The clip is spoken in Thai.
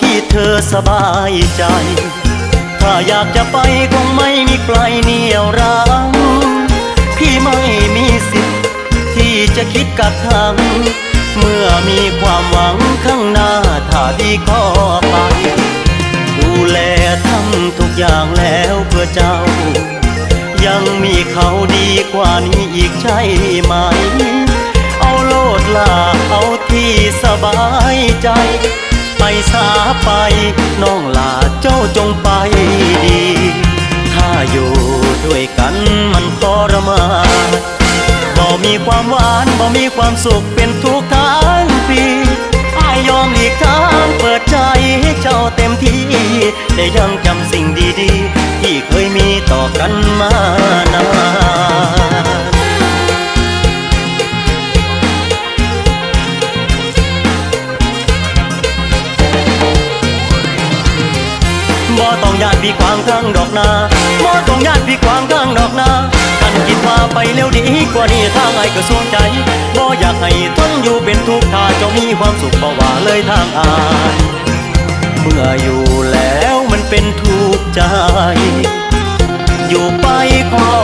ที่เธอสบายใจถ้าอยากจะไปคงไม่มีใครเหนี่ยวรั้งพี่ไม่มีสิทธิ์ที่จะคิดกักขังเมื่อมีความหวังข้างหน้าถ้าดีก็ไปดูแลทำทุกอย่างแล้วเพื่อเจ้ายังมีเขาดีกว่านี้อีกใช่ไหมเอาโลดลาเอาที่สบายใจไปสาไปน้องลาเจ้าจงไปดีถ้าอยู่ด้วยกันมันทรมานบ่มีความหวานบ่มีความสุขเป็นทุกทั้งปีอ้ายยอมหลีกทางเปิดใจให้เจ้าเต็มที่ได้ยังจำสิ่งดีๆที่เคยมีต่อกันมานานบ่ต้องญาติพี่ขวางทางดอกนาบ่ต้องญาติพี่ขวางทางดอกนาท่านคิดว่าไปเร็วดีกว่านี้ทางไอ้ก็สวงใจบ่อยากให้ทนอยู่เป็นทุกข์ถ้าเจ้ามีความสุขบ่ว่าเลยทางอายเมื่ออยู่แล้วมันเป็นทุกข์ใจอยู่ไปขอ